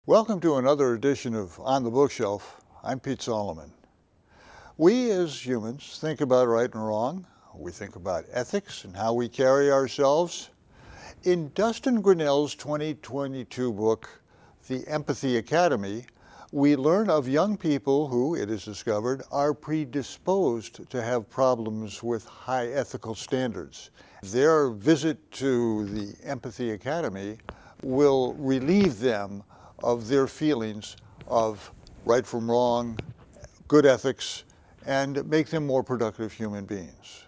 Welcome to another edition of On the Bookshelf. I'm Pete Solomon. We as humans think about right and wrong. We think about ethics and how we carry ourselves. In Dustin Grinnell's 2022 book, The Empathy Academy, we learn of young people who, it is discovered, are predisposed to have problems with high ethical standards. Their visit to the Empathy Academy will relieve them of their feelings of right from wrong, good ethics, and make them more productive human beings.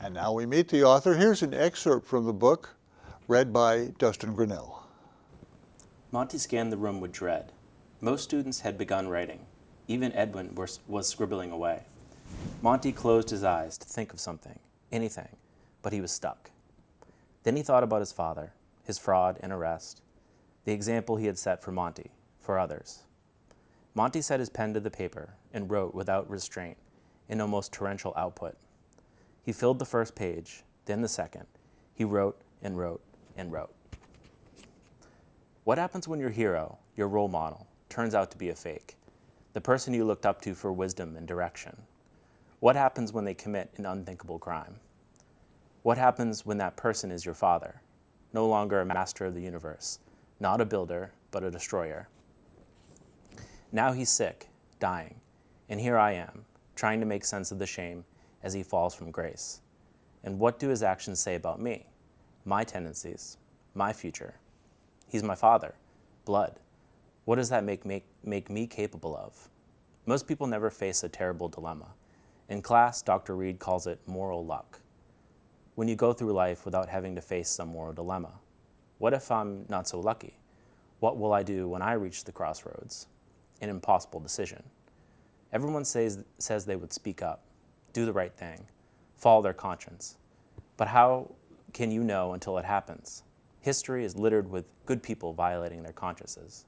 And now we meet the author. Here's an excerpt from the book, read by Dustin Grinnell. Monty scanned the room with dread. Most students had begun writing. Even Edwin was scribbling away. Monty closed his eyes to think of something, anything, but he was stuck. Then he thought about his father, his fraud and arrest, the example he had set for Monty, for others. Monty set his pen to the paper and wrote without restraint, in almost torrential output. He filled the first page, then the second. He wrote and wrote and wrote. What happens when your hero, your role model, turns out to be a fake, the person you looked up to for wisdom and direction? What happens when they commit an unthinkable crime? What happens when that person is your father, no longer a master of the universe, not a builder, but a destroyer? Now he's sick, dying, and here I am, trying to make sense of the shame as he falls from grace. And what do his actions say about me, my tendencies, my future? He's my father, blood. What does that make me capable of? Most people never face a terrible dilemma. In class, Dr. Reed calls it moral luck. When you go through life without having to face some moral dilemma, what if I'm not so lucky? What will I do when I reach the crossroads? An impossible decision. Everyone says they would speak up, do the right thing, follow their conscience. But how can you know until it happens? History is littered with good people violating their consciences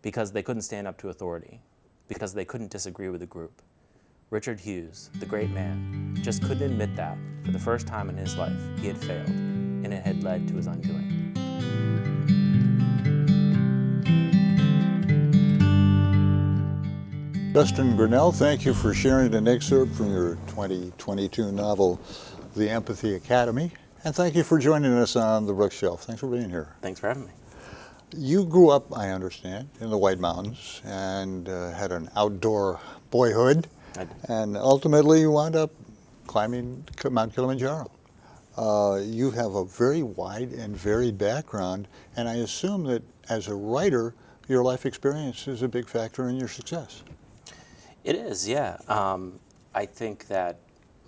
because they couldn't stand up to authority, because they couldn't disagree with a group. Richard Hughes, the great man, just couldn't admit that, for the first time in his life, he had failed, and it had led to his undoing. Dustin Grinnell, thank you for sharing an excerpt from your 2022 novel, The Empathy Academy. And thank you for joining us on the Bookshelf. Thanks for being here. Thanks for having me. You grew up, I understand, in the White Mountains and had an outdoor boyhood. I did. And ultimately you wound up climbing Mount Kilimanjaro. You have a very wide and varied background, and I assume that as a writer, your life experience is a big factor in your success. It is, yeah. I think that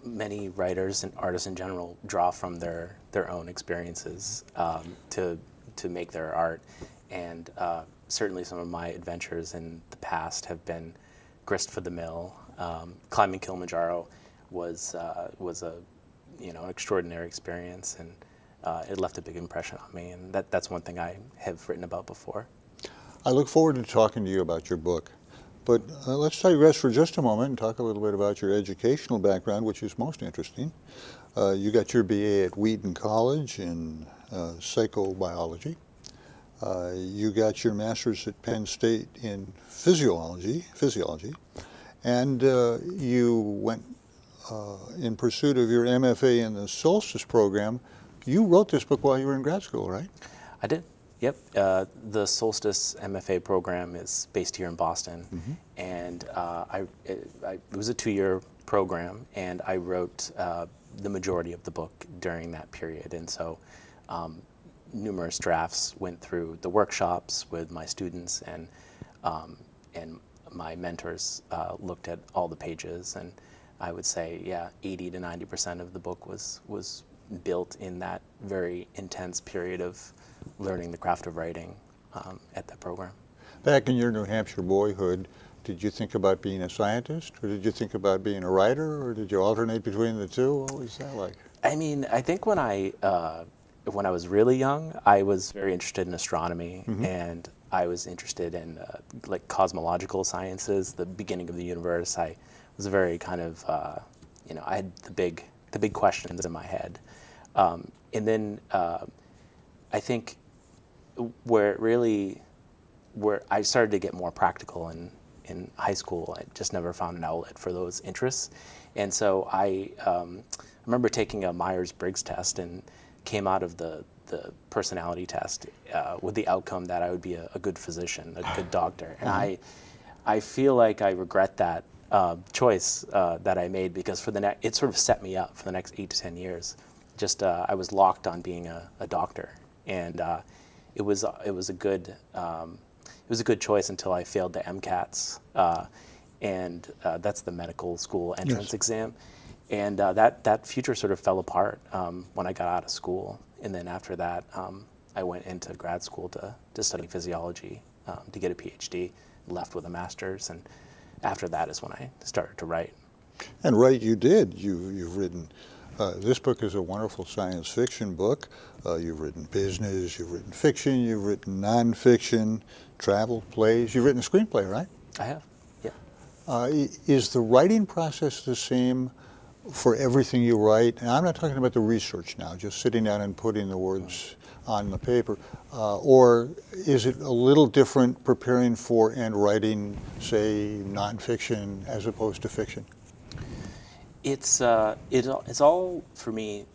many writers and artists in general draw from their own experiences to make their art, and certainly some of my adventures in the past have been grist for the mill. Climbing Kilimanjaro was a an extraordinary experience, and it left a big impression on me, and that's one thing I have written about before. I look forward to talking to you about your book. But let's digress for just a moment and talk a little bit about your educational background, which is most interesting. You got your BA at Wheaton College in psychobiology. You got your master's at Penn State in physiology, and you went in pursuit of your MFA in the Solstice program. You wrote this book while you were in grad school, right? I did. Yep. The Solstice MFA program is based here in Boston, and it was a 2-year program, and I wrote the majority of the book during that period. And so numerous drafts went through the workshops with my students, and my mentors looked at all the pages, and I would say, 80 to 90% of the book was built in that very intense period of learning the craft of writing at that program. Back in your New Hampshire boyhood, did you think about being a scientist, or did you think about being a writer, or did you alternate between the two? What was that like? I mean, I think when I was really young, I was very interested in astronomy, and I was interested in like cosmological sciences, the beginning of the universe. I was very kind of, I had the big questions in my head, and then I think where it really where I started to get more practical in high school. I just never found an outlet for those interests. And so I remember taking a Myers-Briggs test and came out of the personality test with the outcome that I would be a good physician, a good doctor. And I feel like I regret that choice that I made, because it sort of set me up for the next 8 to 10 years. Just I was locked on being a doctor, and it was a good choice until I failed the MCATs, and that's the medical school entrance Yes. exam, and that future sort of fell apart when I got out of school. And then after that, I went into grad school to study physiology, to get a PhD, left with a master's, and after that is when I started to write. And write you did. You've written, this book is a wonderful science fiction book. You've written business, you've written fiction, you've written nonfiction, travel, plays. You've written a screenplay, right? I have, yeah. Is the writing process the same for everything you write? And I'm not talking about the research now, just sitting down and putting the words on the paper. Or is it a little different preparing for and writing, say, nonfiction as opposed to fiction? It's all for me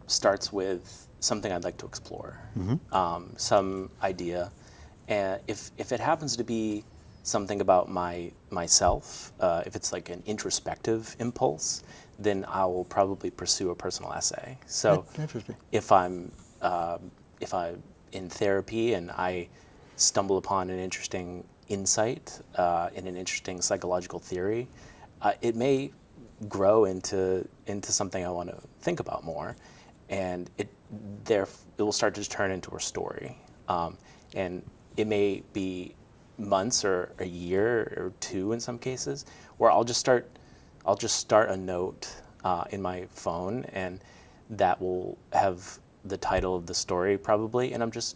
starts with something I'd like to explore, some idea, and if it happens to be something about myself, if it's like an introspective impulse, then I will probably pursue a personal essay. So Interesting. if I'm in therapy and I stumble upon an interesting insight in an interesting psychological theory, it may grow into something I want to think about more, and it will start to turn into a story, and it may be months or a year or two in some cases, where I'll just start a note in my phone, and that will have the title of the story probably, and I'm just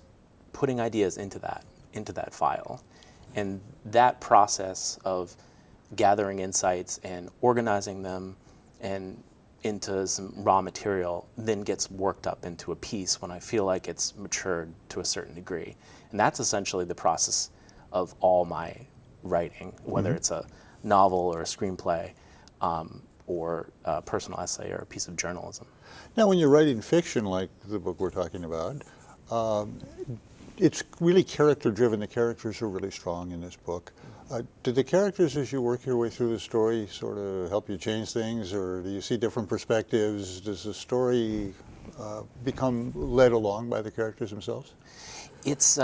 putting ideas into that file. And that process of gathering insights and organizing them and into some raw material then gets worked up into a piece when I feel like it's matured to a certain degree. And that's essentially the process of all my writing, whether it's a novel or a screenplay, or a personal essay or a piece of journalism. Now, when you're writing fiction like the book we're talking about, it's really character-driven. The characters are really strong in this book. Do the characters, as you work your way through the story, sort of help you change things, or do you see different perspectives? Does the story become led along by the characters themselves? It's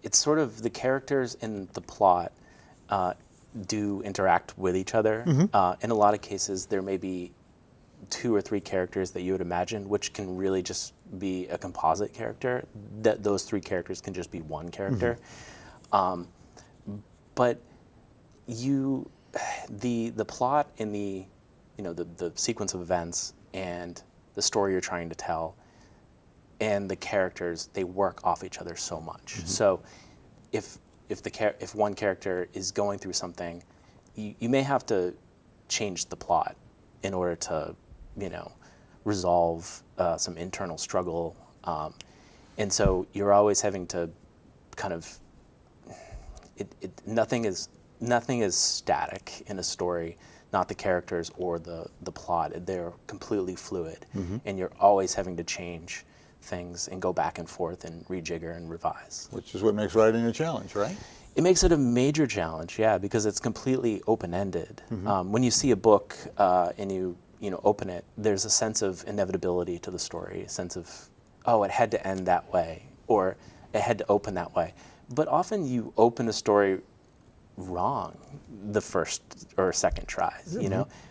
it's sort of the characters in the plot do interact with each other. In a lot of cases, there may be 2 or 3 characters that you would imagine, which can really just be a composite character. That those 3 characters can just be one character. But the plot and the sequence of events and the story you're trying to tell and the characters, they work off each other so much. So if one character is going through something, you may have to change the plot in order to resolve some internal struggle, and so you're always having to kind of nothing is static in a story, not the characters or the plot. They're completely fluid, and you're always having to change things and go back and forth and rejigger and revise. Which is what makes writing a challenge, right? It makes it a major challenge, yeah, because it's completely open-ended. When you see a book and you open it, there's a sense of inevitability to the story, a sense of, oh, it had to end that way, or it had to open that way. But often you open a story wrong the first or second try.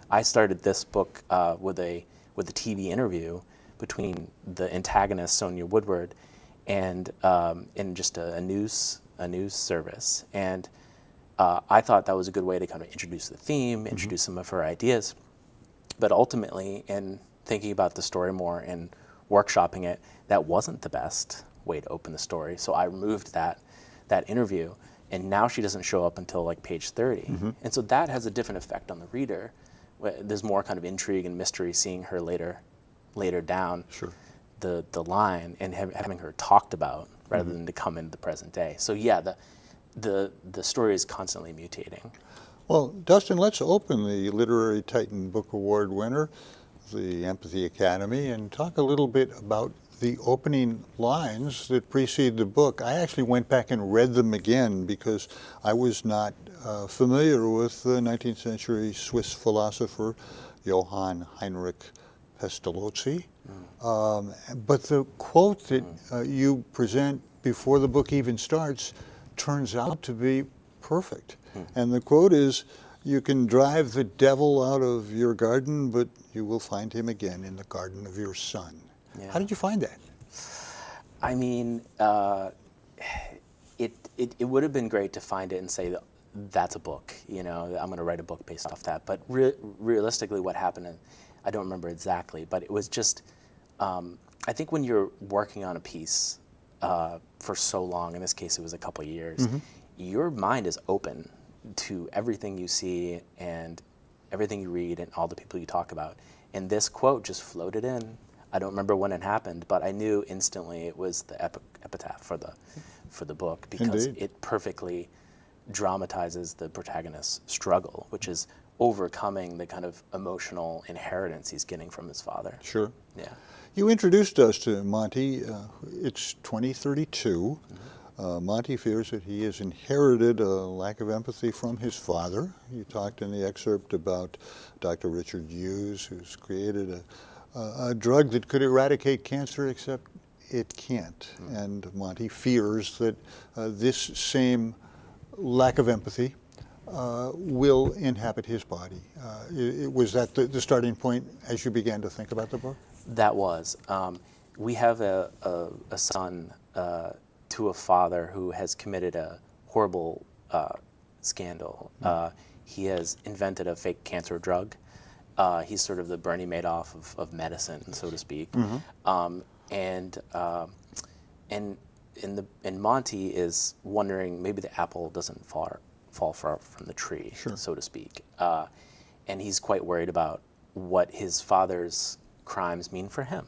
I started this book with a TV interview between the antagonist Sonia Woodward and in just a news service, and I thought that was a good way to kind of introduce the theme, introduce some of her ideas. But ultimately, in thinking about the story more and workshopping it, that wasn't the best way to open the story. So I removed that interview, and now she doesn't show up until like page 30. And so that has a different effect on the reader. There's more kind of intrigue and mystery seeing her later down Sure. the line and having her talked about rather than to come into the present day. So yeah, the story is constantly mutating. Well, Dustin, let's open the Literary Titan Book Award winner, the Empathy Academy, and talk a little bit about the opening lines that precede the book. I actually went back and read them again because I was not familiar with the 19th century Swiss philosopher Johann Heinrich Pestalozzi. But the quote that you present before the book even starts turns out to be perfect. And the quote is, "You can drive the devil out of your garden, but you will find him again in the garden of your son." Yeah. How did you find that? I mean, it would have been great to find it and say that's a book. You know, I'm going to write a book based off that. But realistically, what happened, I don't remember exactly. But it was just, I think when you're working on a piece for so long, in this case it was a couple of years, your mind is open to everything you see and everything you read and all the people you talk about. And this quote just floated in. I don't remember when it happened, but I knew instantly it was the epitaph for the book, because Indeed. it perfectly dramatizes the protagonist's struggle, which is overcoming the kind of emotional inheritance he's getting from his father. Sure. Yeah. You introduced us to Monty. It's 2032. Monty fears that he has inherited a lack of empathy from his father. You talked in the excerpt about Dr. Richard Hughes, who's created a drug that could eradicate cancer, except it can't. And Monty fears that this same lack of empathy will inhabit his body. Was that the starting point as you began to think about the book? That was. We have a son to a father who has committed a horrible scandal. He has invented a fake cancer drug. He's sort of the Bernie Madoff of medicine, so to speak. And Monty is wondering, maybe the apple doesn't fall far from the tree, Sure. so to speak. And he's quite worried about what his father's crimes mean for him.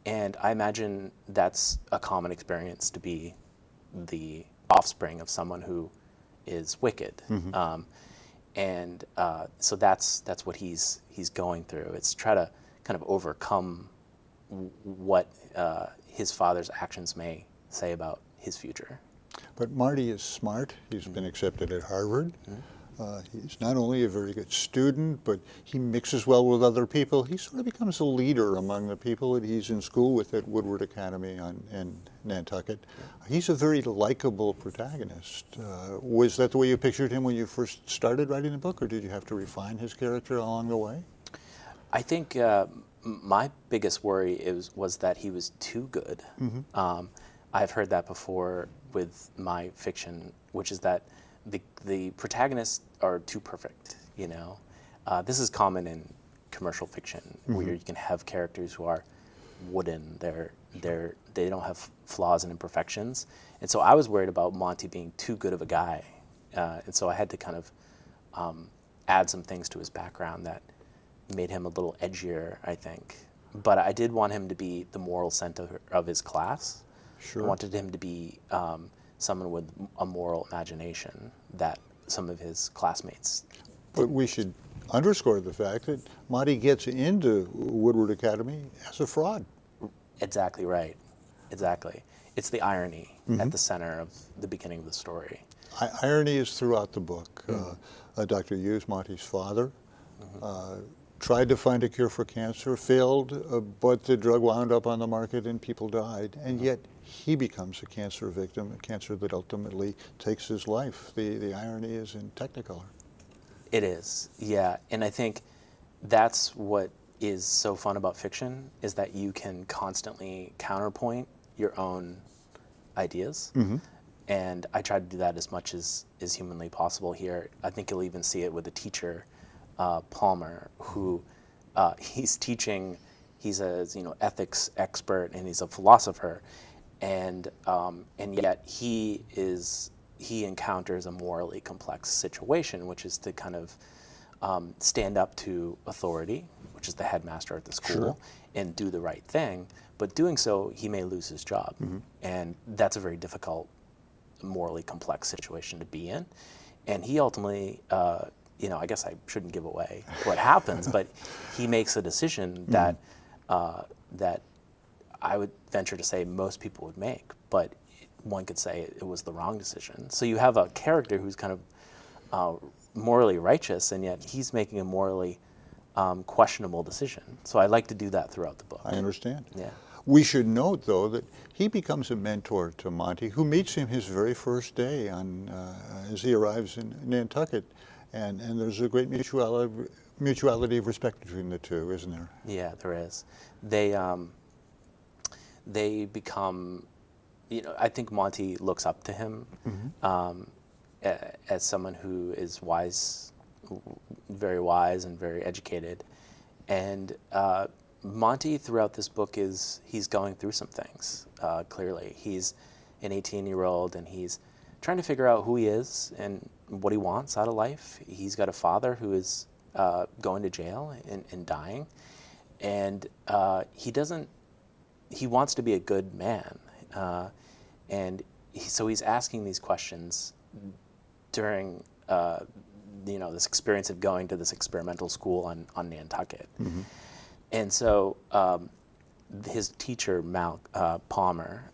And I imagine that's a common experience, to be the offspring of someone who is wicked. So that's what he's going through. It's try to kind of overcome what his father's actions may say about his future. But Marty is smart. He's been accepted at Harvard. He's not only a very good student, but he mixes well with other people. He sort of becomes a leader among the people that he's in school with at Woodward Academy in Nantucket. He's a very likable protagonist. Was that the way you pictured him when you first started writing the book, or did you have to refine his character along the way? I think my biggest worry was that he was too good. I've heard that before with my fiction, which is that the protagonists are too perfect. You know, this is common in commercial fiction, where you can have characters who are wooden. They don't have flaws and imperfections. And so I was worried about Monty being too good of a guy, and so I had to kind of add some things to his background that made him a little edgier, I think. But I did want him to be the moral center of his class. Sure. I wanted him to be someone with a moral imagination that some of his classmates. But we should underscore the fact that Monty gets into Woodward Academy as a fraud. Exactly right. Exactly. It's the irony at the center of the beginning of the story. Irony is throughout the book. Dr. Hughes, Monty's father, tried to find a cure for cancer, failed, but the drug wound up on the market and people died. And yet he becomes a cancer victim, a cancer that ultimately takes his life. The irony is in Technicolor. It is, yeah. And I think that's what is so fun about fiction, is that you can constantly counterpoint your own ideas. And I try to do that as much as is humanly possible here. I think you'll even see it with the teacher, Palmer, who he's teaching. He's a ethics expert and he's a philosopher, and yet he encounters a morally complex situation, which is to kind of stand up to authority, which is the headmaster at the school, and do the right thing. But doing so, he may lose his job. And that's a very difficult, morally complex situation to be in. And he ultimately, I guess I shouldn't give away what happens, but he makes a decision that that I would venture to say most people would make, but one could say it was the wrong decision. So you have a character who's kind of morally righteous, and yet he's making a morally questionable decision. So I like to do that throughout the book. I understand. Yeah. We should note, though, that he becomes a mentor to Monty, who meets him his very first day as he arrives in Nantucket. And there's a great mutuality of respect between the two, isn't there? Yeah, there is. They become, I think Monty looks up to him as someone who is wise, very wise and very educated. And Monty, throughout this book, he's going through some things, clearly. He's an 18-year-old, and he's trying to figure out who he is and what he wants out of life. He's got a father who is going to jail and dying. And he wants to be a good man. So he's asking these questions during this experience of going to this experimental school on Nantucket. And so his teacher, Mal Palmer,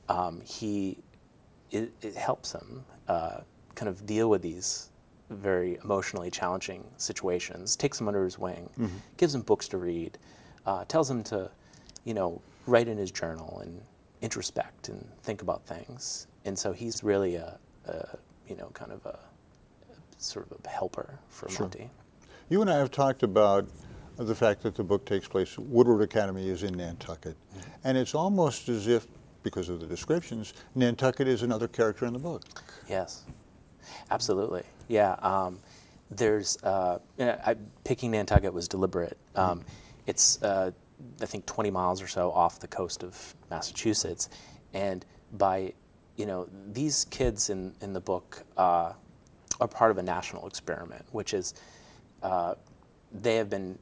it helps him kind of deal with these very emotionally challenging situations, takes him under his wing, gives him books to read, tells him to, write in his journal and introspect and think about things. And so he's really a sort of a helper for Monty. You and I have talked about the fact that the book takes place, Woodward Academy is in Nantucket. And it's almost as if, because of the descriptions, Nantucket is another character in the book. Yes, absolutely. Yeah, picking Nantucket was deliberate. It's, I think, 20 miles or so off the coast of Massachusetts. And these kids in the book are part of a national experiment, which is they have been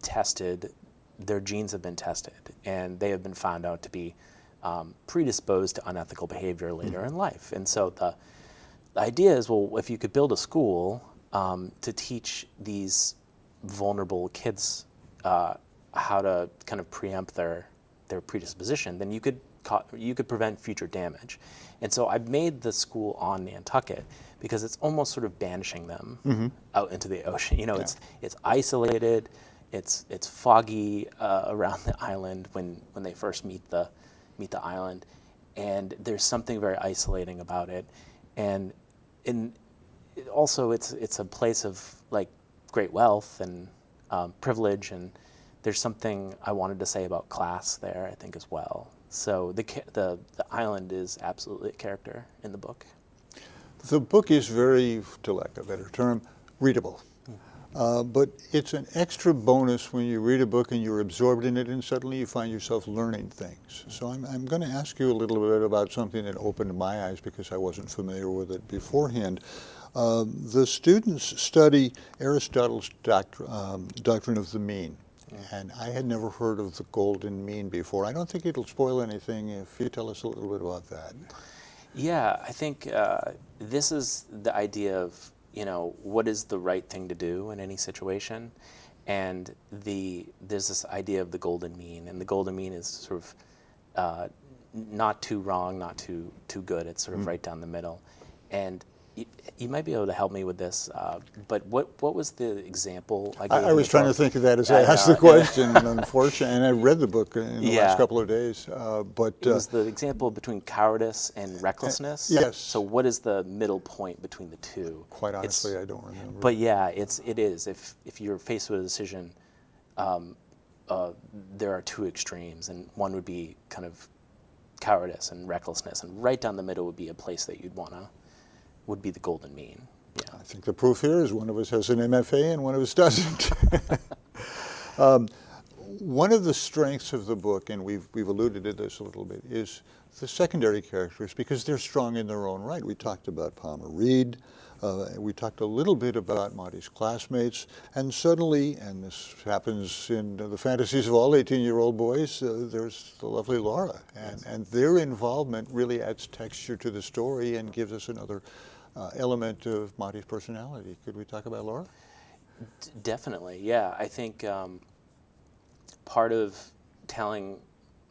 tested, their genes have been tested, and they have been found out to be predisposed to unethical behavior later in life. And so the idea is, well, if you could build a school to teach these vulnerable kids how to kind of preempt their predisposition, then you could prevent future damage. And so I've made the school on Nantucket because it's almost sort of banishing them out into the ocean. It's isolated. It's foggy around the island when they first meet the island, and there's something very isolating about it. And also it's a place of like great wealth and privilege, and there's something I wanted to say about class there, I think, as well. So the island is absolutely a character in the book. The book is very, to lack of a better term, readable. But it's an extra bonus when you read a book and you're absorbed in it and suddenly you find yourself learning things. So I'm going to ask you a little bit about something that opened my eyes because I wasn't familiar with it beforehand. The students study Aristotle's doctrine of the mean. And I had never heard of the golden mean before. I don't think it'll spoil anything if you tell us a little bit about that. Yeah, I think this is the idea of, what is the right thing to do in any situation? And there's this idea of the golden mean, and the golden mean is sort of not too wrong, not too good. It's sort of right down the middle. And you might be able to help me with this, but what was the example I gave? I was trying to think of that as I asked the question, unfortunately, and I read the book in the last couple of days. But it was the example between cowardice and recklessness. Yes. So what is the middle point between the two? Quite honestly, I don't remember. But yeah, it is. If you're faced with a decision, there are two extremes, and one would be kind of cowardice and recklessness, and right down the middle would be a place that you'd would be the golden mean. Yeah. I think the proof here is one of us has an MFA and one of us doesn't. One of the strengths of the book, and we've alluded to this a little bit, is the secondary characters because they're strong in their own right. We talked about Palmer Reed. We talked a little bit about Monty's classmates, and suddenly, and this happens in the fantasies of all 18-year-old boys, there's the lovely Laura, and their involvement really adds texture to the story and gives us another element of Monty's personality. Could we talk about Laura? Definitely, yeah. I think part of telling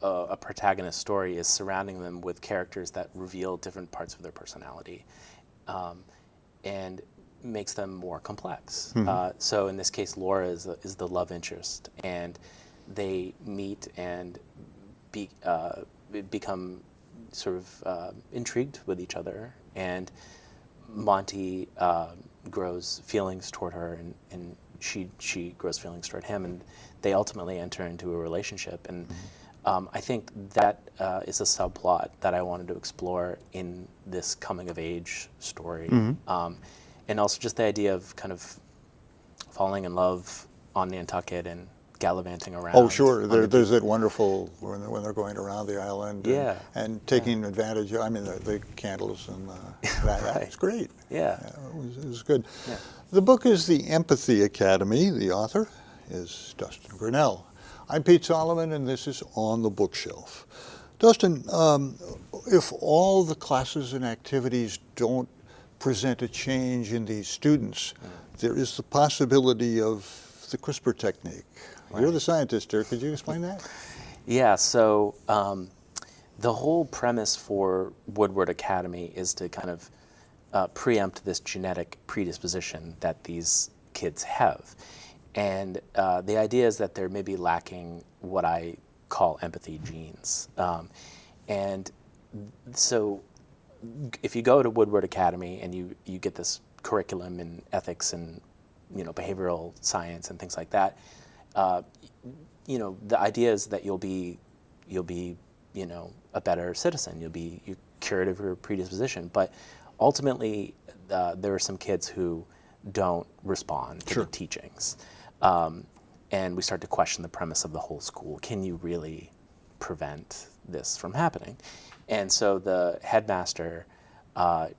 a protagonist story is surrounding them with characters that reveal different parts of their personality. And makes them more complex. So in this case, Laura is the love interest, and they meet and become sort of intrigued with each other. And Monty grows feelings toward her, and she grows feelings toward him, and they ultimately enter into a relationship. And I think that is a subplot that I wanted to explore in this coming-of-age story. And also just the idea of kind of falling in love on Nantucket and gallivanting around. Oh, sure. There's that wonderful, when they're going around the island and taking advantage of, I mean, the candles and that's great. Yeah. It was good. Yeah. The book is The Empathy Academy. The author is Dustin Grinnell. I'm Pete Solomon, and this is On the Bookshelf. Dustin, if all the classes and activities don't present a change in these students, there is the possibility of the CRISPR technique. Right. You're the scientist here. Could you explain that? Yeah, so the whole premise for Woodward Academy is to kind of preempt this genetic predisposition that these kids have. And the idea is that they're maybe lacking what I call empathy genes. And so if you go to Woodward Academy and you get this curriculum in ethics and behavioral science and things like that, the idea is that you'll be a better citizen. You're cured of your predisposition. But ultimately, there are some kids who don't respond to the teachings. And we start to question the premise of the whole school. Can you really prevent this from happening? And so the headmaster,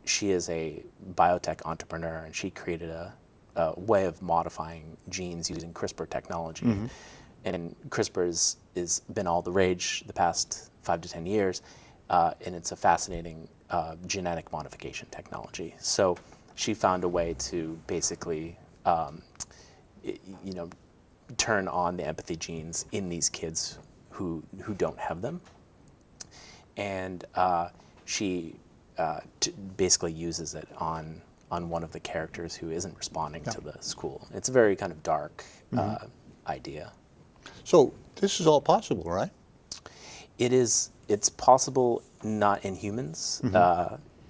she is a biotech entrepreneur, and she created a way of modifying genes using CRISPR technology. And CRISPR is been all the rage the past 5 to 10 years, and it's a fascinating genetic modification technology. So she found a way to basically turn on the empathy genes in these kids who don't have them. And she basically uses it on one of the characters who isn't responding to the school. It's a very kind of dark idea. So this is all possible, right? It's possible not in humans.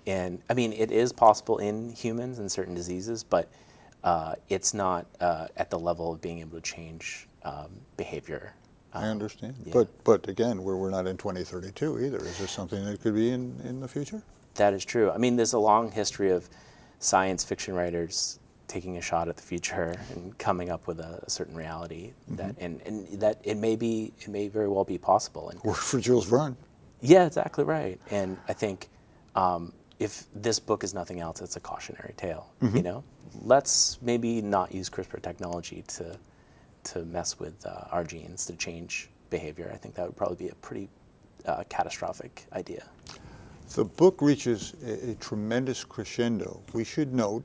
And I mean, it is possible in humans in certain diseases, but it's not at the level of being able to change behavior. I understand. Yeah. But again, we're not in 2032 either. Is this something that could be in the future? That is true. I mean, there's a long history of science fiction writers taking a shot at the future and coming up with a certain reality that and that it may very well be possible. And Worked for Jules Verne. yeah, exactly right. And I think if this book is nothing else, it's a cautionary tale. Let's maybe not use CRISPR technology to mess with our genes to change behavior. I think that would probably be a pretty catastrophic idea. The book reaches a tremendous crescendo. We should note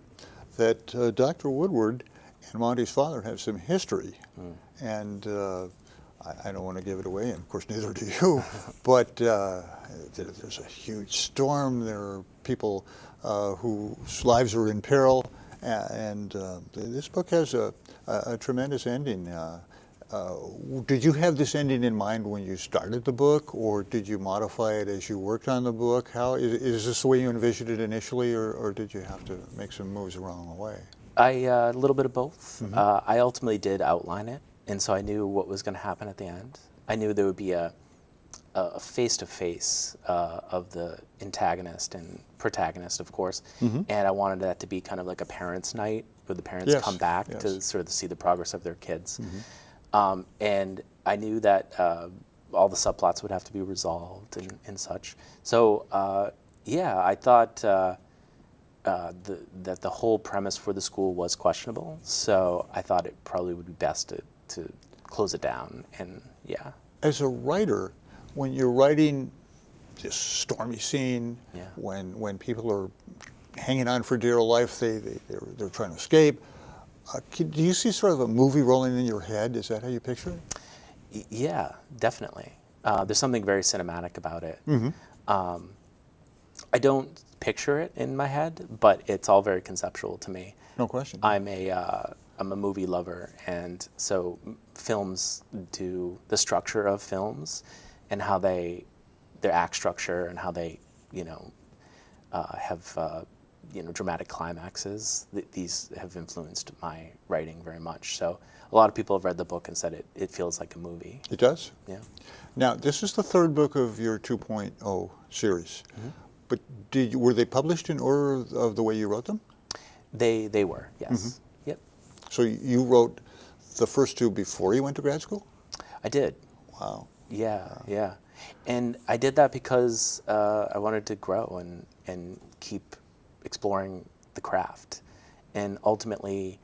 that Dr. Woodward and Monty's father have some history, and I don't want to give it away, and of course neither do you, but there's a huge storm. There are people whose lives are in peril, and this book has a tremendous ending. Did you have this ending in mind when you started the book, or did you modify it as you worked on the book? How is this the way you envisioned it initially, or did you have to make some moves along the way? A little bit of both. I ultimately did outline it, and so I knew what was going to happen at the end. I knew there would be a face-to-face of the antagonist and protagonist, of course, and I wanted that to be kind of like a parents' night, where the parents come back to sort of see the progress of their kids. And I knew that all the subplots would have to be resolved and such. So yeah, I thought that the whole premise for the school was questionable. So I thought it probably would be best to close it down. And yeah. As a writer, when you're writing this stormy scene, Yeah. when people are hanging on for dear life, they're trying to escape, do you see sort of a movie rolling in your head? Is that how you picture it? Yeah, definitely. There's something very cinematic about it. I don't picture it in my head, but it's all very conceptual to me. No question. I'm a movie lover, and so films do the structure of films and how their act structure and how they, have dramatic climaxes. These have influenced my writing very much. So a lot of people have read the book and said it feels like a movie. It does? Yeah. Now, this is the third book of your 2.0 series. But were they published in order of the way you wrote them? They were, yes. Yep. So you wrote the first two before you went to grad school? I did. Wow. Yeah. And I did that because I wanted to grow and keep exploring the craft. And ultimately,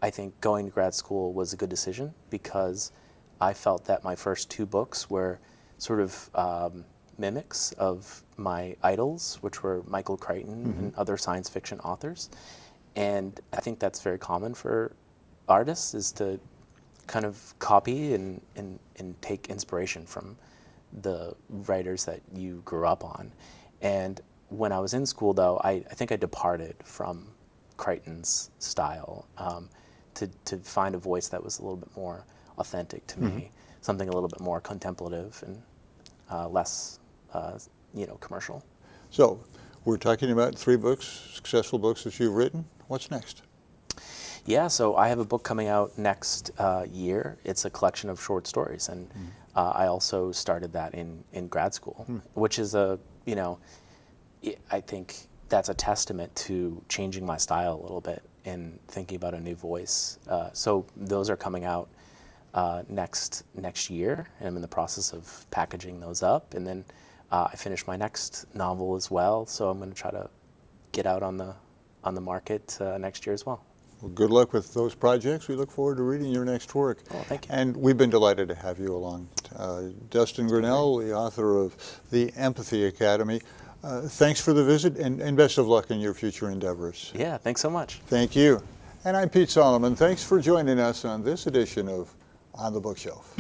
I think going to grad school was a good decision because I felt that my first two books were sort of mimics of my idols, which were Michael Crichton and other science fiction authors. And I think that's very common for artists, is to kind of copy and take inspiration from the writers that you grew up on. And when I was in school, though, I think I departed from Crichton's style to find a voice that was a little bit more authentic to me, something a little bit more contemplative and less, commercial. So we're talking about 3 books, successful books that you've written. What's next? Yeah, so I have a book coming out next year. It's a collection of short stories, and I also started that in grad school, which is I think that's a testament to changing my style a little bit and thinking about a new voice. So those are coming out next year, and I'm in the process of packaging those up, and then I finished my next novel as well. So I'm going to try to get out on the market next year as well. Well, good luck with those projects. We look forward to reading your next work. Oh, thank you. And we've been delighted to have you along. Dustin Grinnell, the author of The Empathy Academy. Thanks for the visit, and best of luck in your future endeavors. Yeah, thanks so much. Thank you. And I'm Pete Solomon. Thanks for joining us on this edition of On the Bookshelf.